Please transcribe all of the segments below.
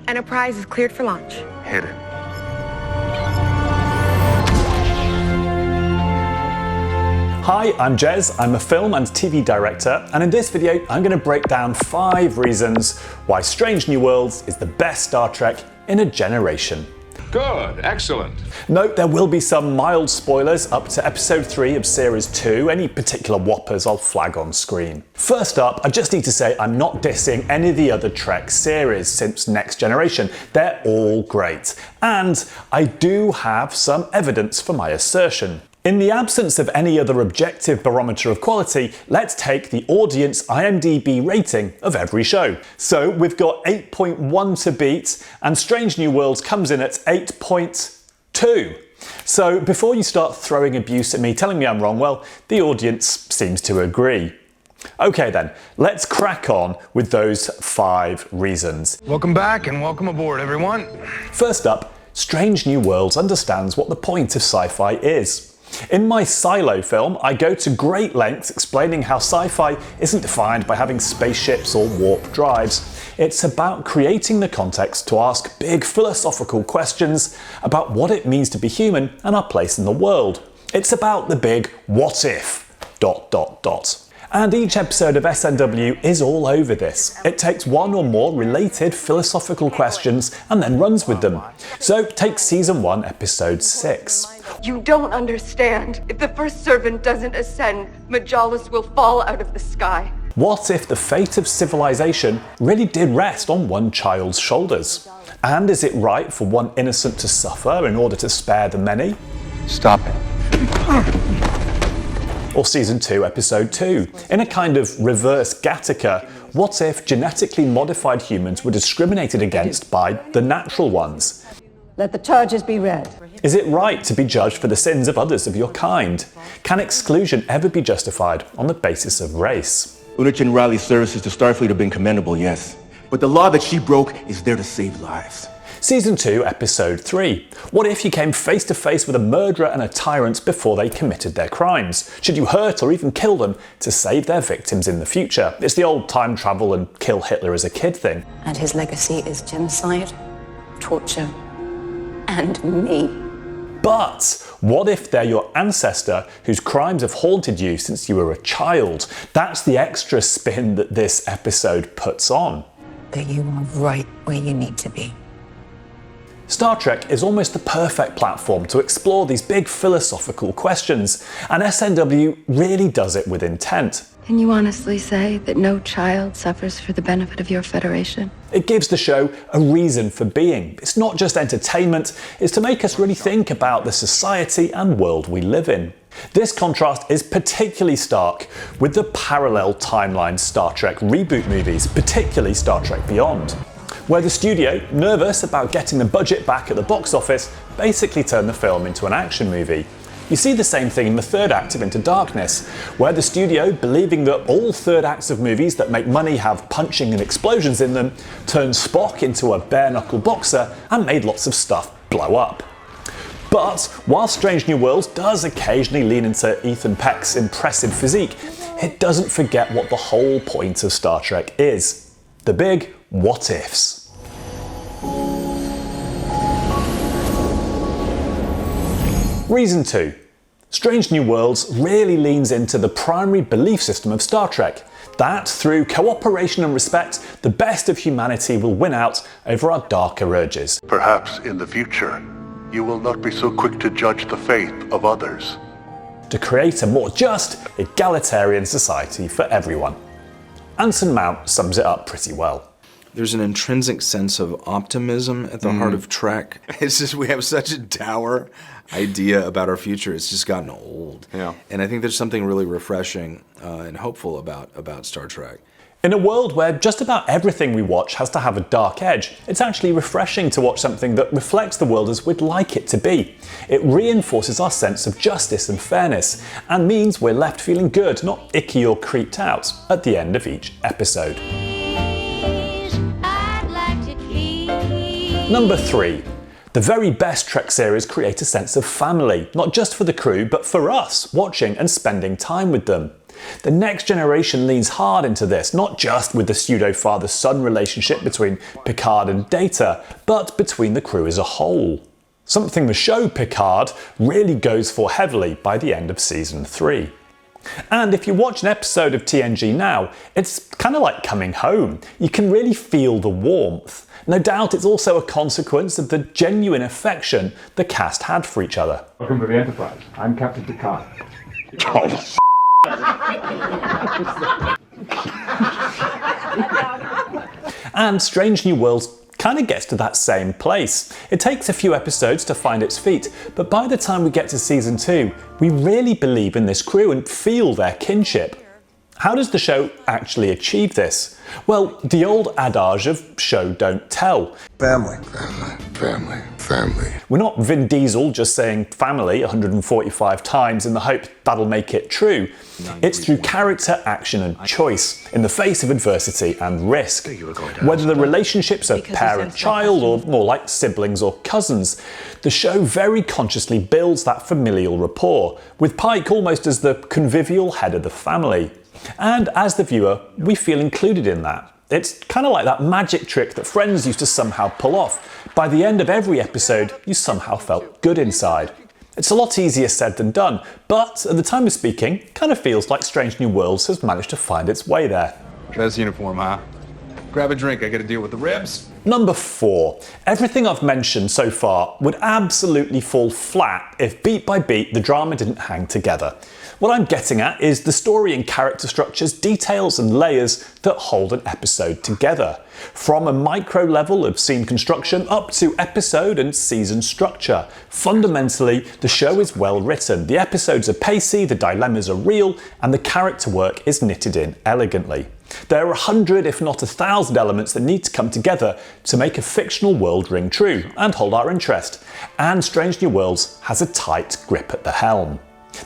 Enterprise is cleared for launch. Hit it. Hi, I'm Jez, I'm a film and TV director, and in this video I'm going to break down 5 reasons why Strange New Worlds is the best Star Trek in a generation. Good, excellent. Note there will be some mild spoilers up to episode 3 of series 2, any particular whoppers I'll flag on screen. First up, I just need to say I'm not dissing any of the other Trek series since Next Generation. They're all great, and I do have some evidence for my assertion. In the absence of any other objective barometer of quality, let's take the audience IMDb rating of every show. So we've got 8.1 to beat, and Strange New Worlds comes in at 8.2. So before you start throwing abuse at me, telling me I'm wrong, well, the audience seems to agree. Okay then, let's crack on with those 5 reasons. Welcome back and welcome aboard, everyone. First up, Strange New Worlds understands what the point of sci-fi is. In my Silo film, I go to great lengths explaining how sci-fi isn't defined by having spaceships or warp drives. It's about creating the context to ask big philosophical questions about what it means to be human and our place in the world. It's about the big what if ... And each episode of SNW is all over this. It takes one or more related philosophical questions and then runs with them. So take season 1, episode 6. You don't understand. If the first servant doesn't ascend, Majalis will fall out of the sky. What if the fate of civilization really did rest on one child's shoulders? And is it right for one innocent to suffer in order to spare the many? Stop it. Or season 2, episode 2. In a kind of reverse Gattaca, what if genetically modified humans were discriminated against by the natural ones? Let the charges be read. Is it right to be judged for the sins of others of your kind? Can exclusion ever be justified on the basis of race? Unit Riley's services to Starfleet have been commendable, yes. But the law that she broke is there to save lives. Season 2, episode 3. What if you came face to face with a murderer and a tyrant before they committed their crimes? Should you hurt or even kill them to save their victims in the future? It's the old time travel and kill Hitler as a kid thing. And his legacy is genocide, torture, and me. But what if they're your ancestor whose crimes have haunted you since you were a child? That's the extra spin that this episode puts on. That you are right where you need to be. Star Trek is almost the perfect platform to explore these big philosophical questions, and SNW really does it with intent. Can you honestly say that no child suffers for the benefit of your Federation? It gives the show a reason for being. It's not just entertainment, it's to make us really think about the society and world we live in. This contrast is particularly stark with the parallel timeline Star Trek reboot movies, particularly Star Trek Beyond, where the studio, nervous about getting the budget back at the box office, basically turned the film into an action movie. You see the same thing in the third act of Into Darkness, where the studio, believing that all third acts of movies that make money have punching and explosions in them, turned Spock into a bare-knuckle boxer and made lots of stuff blow up. But while Strange New Worlds does occasionally lean into Ethan Peck's impressive physique, it doesn't forget what the whole point of Star Trek is. The big what ifs. Reason 2. Strange New Worlds really leans into the primary belief system of Star Trek, that through cooperation and respect, the best of humanity will win out over our darker urges. Perhaps in the future, you will not be so quick to judge the faith of others. To create a more just, egalitarian society for everyone. Anson Mount sums it up pretty well. There's an intrinsic sense of optimism at the heart of Trek. It's just we have such a dour idea about our future. It's just gotten old. Yeah. And I think there's something really refreshing and hopeful about Star Trek. In a world where just about everything we watch has to have a dark edge, it's actually refreshing to watch something that reflects the world as we'd like it to be. It reinforces our sense of justice and fairness, and means we're left feeling good, not icky or creeped out, at the end of each episode. Number 3. The very best Trek series create a sense of family, not just for the crew, but for us, watching and spending time with them. The Next Generation leans hard into this, not just with the pseudo-father-son relationship between Picard and Data, but between the crew as a whole. Something the show Picard really goes for heavily by the end of Season 3. And if you watch an episode of TNG now, it's kind of like coming home. You can really feel the warmth. No doubt it's also a consequence of the genuine affection the cast had for each other. Welcome to the Enterprise. I'm Captain Picard. And Strange New Worlds kind of gets to that same place. It takes a few episodes to find its feet, but by the time we get to Season 2, we really believe in this crew and feel their kinship. How does the show actually achieve this? Well, the old adage of show don't tell. Family. Family. Family. Family. We're not Vin Diesel just saying family 145 times in the hope that'll make it true. It's through character, action and choice, in the face of adversity and risk. Whether the relationships are parent-child or more like siblings or cousins, the show very consciously builds that familial rapport, with Pike almost as the convivial head of the family. And as the viewer, we feel included in that. It's kind of like that magic trick that Friends used to somehow pull off. By the end of every episode, you somehow felt good inside. It's a lot easier said than done, but at the time of speaking, it kind of feels like Strange New Worlds has managed to find its way there. Best uniform, huh? Grab a drink, I gotta deal with the ribs. Number 4. Everything I've mentioned so far would absolutely fall flat if beat by beat the drama didn't hang together. What I'm getting at is the story and character structures, details and layers that hold an episode together. From a micro level of scene construction up to episode and season structure. Fundamentally, the show is well written, the episodes are pacey, the dilemmas are real, and the character work is knitted in elegantly. There are 100 if not 1,000 elements that need to come together to make a fictional world ring true and hold our interest, and Strange New Worlds has a tight grip at the helm.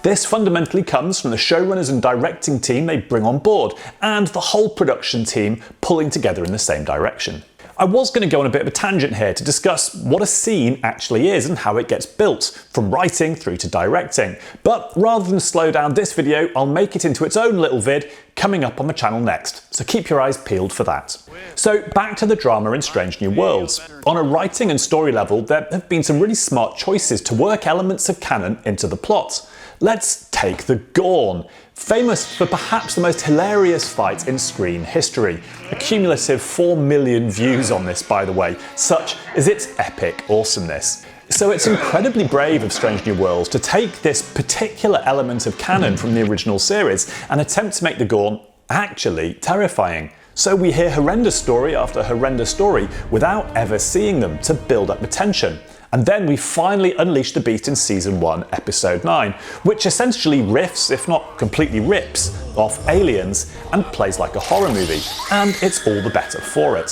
This fundamentally comes from the showrunners and directing team they bring on board, and the whole production team pulling together in the same direction. I was going to go on a bit of a tangent here to discuss what a scene actually is and how it gets built, from writing through to directing, but rather than slow down this video, I'll make it into its own little vid coming up on the channel next, so keep your eyes peeled for that. So back to the drama in Strange New Worlds. On a writing and story level, there have been some really smart choices to work elements of canon into the plot. Let's take the Gorn, famous for perhaps the most hilarious fight in screen history. A cumulative 4 million views on this, by the way, such is its epic awesomeness. So it's incredibly brave of Strange New Worlds to take this particular element of canon from the original series and attempt to make the Gorn actually terrifying. So we hear horrendous story after horrendous story without ever seeing them to build up the tension. And then we finally unleash the beast in Season 1, Episode 9, which essentially riffs, if not completely rips, off Aliens and plays like a horror movie. And it's all the better for it.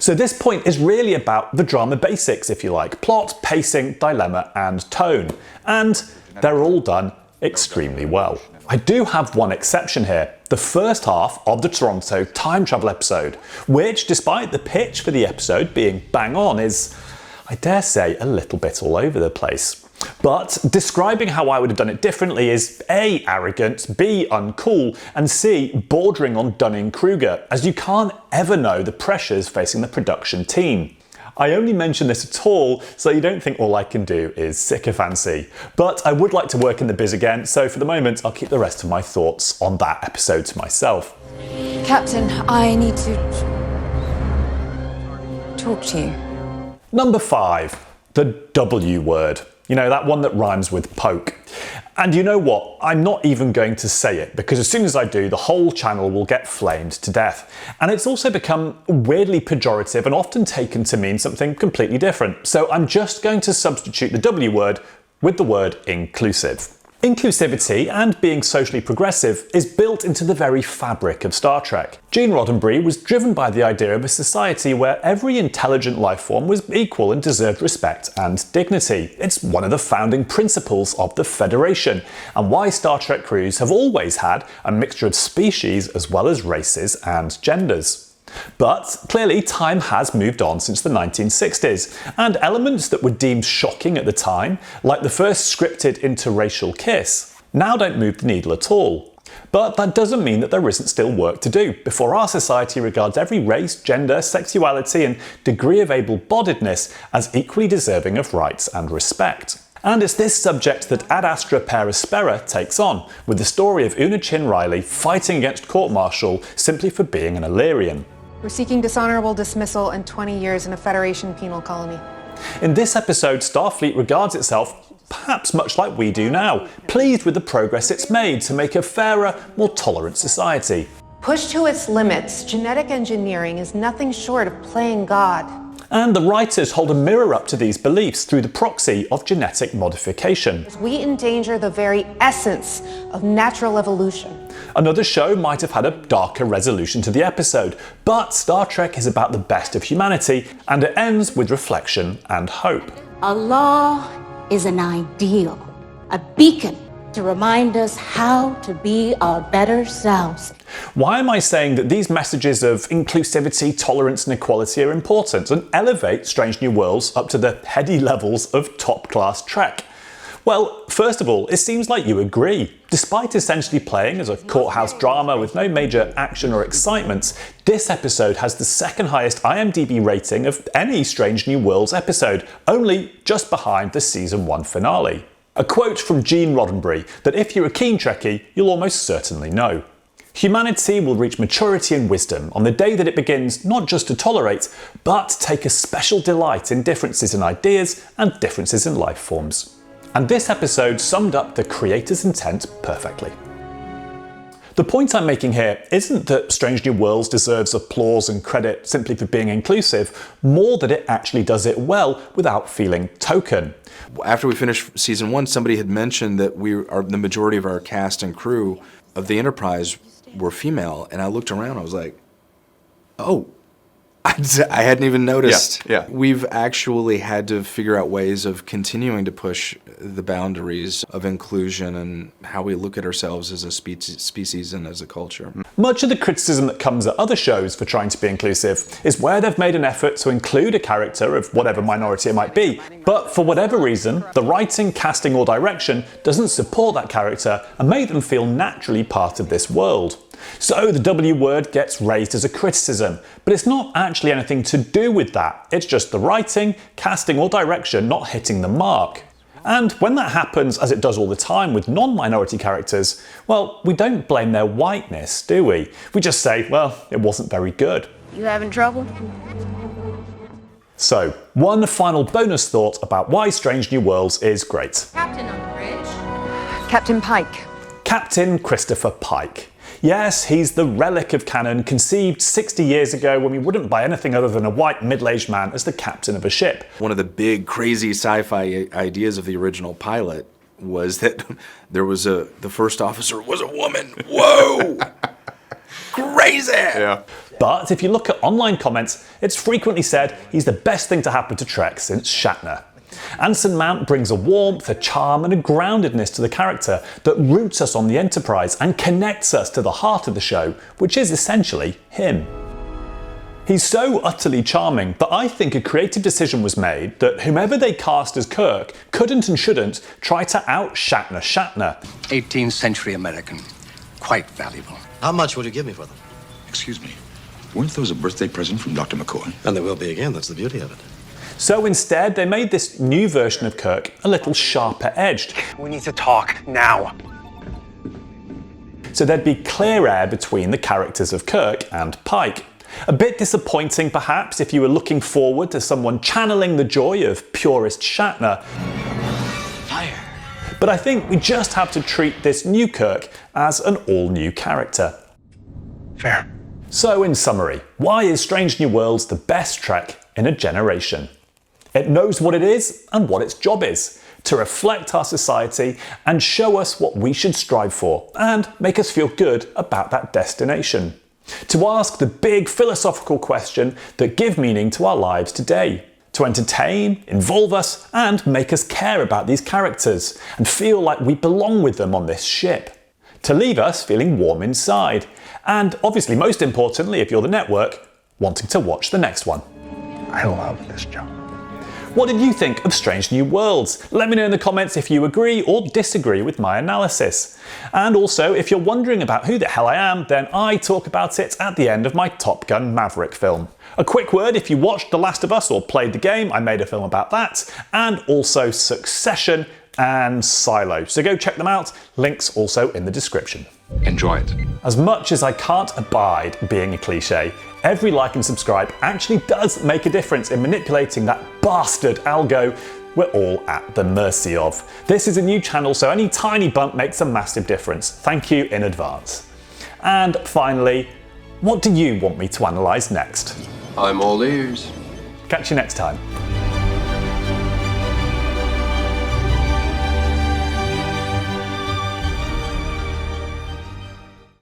So this point is really about the drama basics, if you like. Plot, pacing, dilemma, and tone. And they're all done extremely well. I do have one exception here, the first half of the Toronto time travel episode, which, despite the pitch for the episode being bang on, is, I dare say, a little bit all over the place. But describing how I would have done it differently is A, arrogant, B, uncool, and C, bordering on Dunning-Kruger, as you can't ever know the pressures facing the production team. I only mention this at all so you don't think all I can do is sycophancy. But I would like to work in the biz again, so for the moment I'll keep the rest of my thoughts on that episode to myself. Captain, I need to talk to you. Number 5. The W word. You know, that one that rhymes with poke. And you know what? I'm not even going to say it, because as soon as I do, the whole channel will get flamed to death. And it's also become weirdly pejorative and often taken to mean something completely different. So I'm just going to substitute the W word with the word inclusive. Inclusivity and being socially progressive is built into the very fabric of Star Trek. Gene Roddenberry was driven by the idea of a society where every intelligent life form was equal and deserved respect and dignity. It's one of the founding principles of the Federation, and why Star Trek crews have always had a mixture of species as well as races and genders. But clearly time has moved on since the 1960s, and elements that were deemed shocking at the time, like the first scripted interracial kiss, now don't move the needle at all. But that doesn't mean that there isn't still work to do before our society regards every race, gender, sexuality and degree of able-bodiedness as equally deserving of rights and respect. And it's this subject that Ad Astra Per Aspera takes on, with the story of Una Chin Riley fighting against court-martial simply for being an Illyrian. We're seeking dishonorable dismissal and 20 years in a Federation penal colony. In this episode, Starfleet regards itself perhaps much like we do now, pleased with the progress it's made to make a fairer, more tolerant society. Pushed to its limits, genetic engineering is nothing short of playing God. And the writers hold a mirror up to these beliefs through the proxy of genetic modification. We endanger the very essence of natural evolution. Another show might have had a darker resolution to the episode, but Star Trek is about the best of humanity, and it ends with reflection and hope. A law is an ideal, a beacon to remind us how to be our better selves. Why am I saying that these messages of inclusivity, tolerance and equality are important and elevate Strange New Worlds up to the heady levels of top-class Trek? Well, first of all, it seems like you agree. Despite essentially playing as a courthouse drama with no major action or excitement, this episode has the second highest IMDb rating of any Strange New Worlds episode, only just behind the season 1 finale. A quote from Gene Roddenberry that if you're a keen Trekkie, you'll almost certainly know. Humanity will reach maturity and wisdom on the day that it begins not just to tolerate, but take a special delight in differences in ideas and differences in life forms. And this episode summed up the creator's intent perfectly. The point I'm making here isn't that Strange New Worlds deserves applause and credit simply for being inclusive, more that it actually does it well without feeling token. After we finished season 1, somebody had mentioned that the majority of our cast and crew of the Enterprise were female, and I looked around, I was like, oh, I hadn't even noticed. Yeah. We've actually had to figure out ways of continuing to push the boundaries of inclusion and how we look at ourselves as a species and as a culture. Much of the criticism that comes at other shows for trying to be inclusive is where they've made an effort to include a character of whatever minority it might be, but for whatever reason, the writing, casting or direction doesn't support that character and make them feel naturally part of this world. So the W word gets raised as a criticism, but it's not actually anything to do with that. It's just the writing, casting or direction not hitting the mark. And when that happens, as it does all the time with non-minority characters, well, we don't blame their whiteness, do we? We just say, well, it wasn't very good. You having trouble? So, one final bonus thought about why Strange New Worlds is great. Captain on the bridge. Captain Pike. Captain Christopher Pike. Yes, he's the relic of canon, conceived 60 years ago when we wouldn't buy anything other than a white middle-aged man as the captain of a ship. One of the big, crazy sci-fi ideas of the original pilot was that the first officer was a woman. Whoa! Crazy! Yeah. But if you look at online comments, it's frequently said he's the best thing to happen to Trek since Shatner. Anson Mount brings a warmth, a charm and a groundedness to the character that roots us on the Enterprise and connects us to the heart of the show, which is essentially him. He's so utterly charming that I think a creative decision was made that whomever they cast as Kirk couldn't and shouldn't try to out-Shatner Shatner. 18th century American. Quite valuable. How much would you give me for them? Excuse me, weren't those a birthday present from Dr. McCoy? And there will be again, that's the beauty of it. So instead, they made this new version of Kirk a little sharper edged. We need to talk now. So there'd be clear air between the characters of Kirk and Pike. A bit disappointing perhaps if you were looking forward to someone channeling the joy of purist Shatner. Fire. But I think we just have to treat this new Kirk as an all-new character. Fair. So in summary, why is Strange New Worlds the best Trek in a generation? It knows what it is and what its job is, to reflect our society and show us what we should strive for and make us feel good about that destination. To ask the big philosophical question that give meaning to our lives today. To entertain, involve us and make us care about these characters and feel like we belong with them on this ship. To leave us feeling warm inside. And obviously most importantly, if you're the network, wanting to watch the next one. I love this job. What did you think of Strange New Worlds? Let me know in the comments if you agree or disagree with my analysis. And also, if you're wondering about who the hell I am, then I talk about it at the end of my Top Gun Maverick film. A quick word, if you watched The Last of Us or played the game, I made a film about that, and also Succession and Silo. So go check them out, links also in the description. Enjoy it. As much as I can't abide being a cliche, every like and subscribe actually does make a difference in manipulating that bastard algo we're all at the mercy of. This is a new channel, so any tiny bump makes a massive difference. Thank you in advance. And finally, what do you want me to analyse next? I'm all ears. Catch you next time.